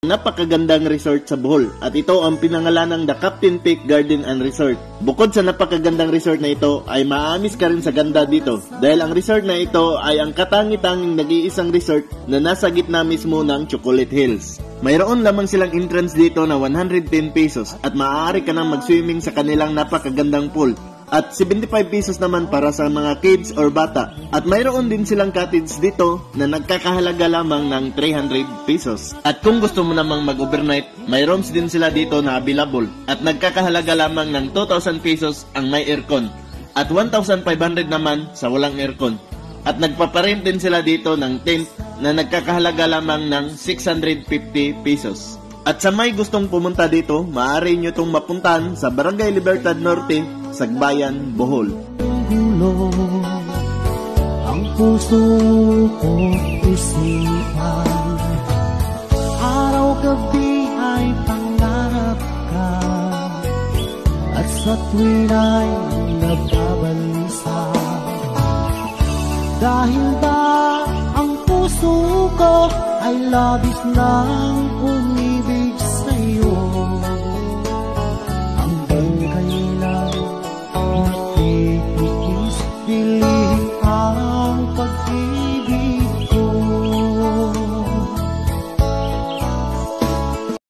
Napakagandang resort sa Bohol at ito ang pinangalanang The Captain Peak Garden and Resort. Bukod sa napakagandang resort na ito ay maaamis ka rin sa ganda dito dahil ang resort na ito ay ang katangi-tanging nag-iisang resort na nasa gitna mismo ng Chocolate Hills. Mayroon lamang silang entrance dito na 110 pesos at maaari ka nang mag-swimming sa kanilang napakagandang pool. At 75 pesos naman para sa mga kids or bata. At mayroon din silang cottage dito na nagkakahalaga lamang ng 300 pesos. At kung gusto mo namang mag-overnight, may rooms din sila dito na available. At nagkakahalaga lamang ng 2,000 pesos ang may aircon. At 1,500 naman sa walang aircon. At nagpaparent din sila dito ng tent na nagkakahalaga lamang ng 650 pesos. At sa may gustong pumunta dito, maaari nyo itong mapuntahan sa Barangay Libertad Norte, Sagbayan, Bohol. Ang puso ko't isipan, araw-gabi ay pangarap ka, at sa tuwin ay nagbabalisa. Dahil ba ang puso ko ay labis ng umibig sa'yo, hanggang kailan natitiis piling.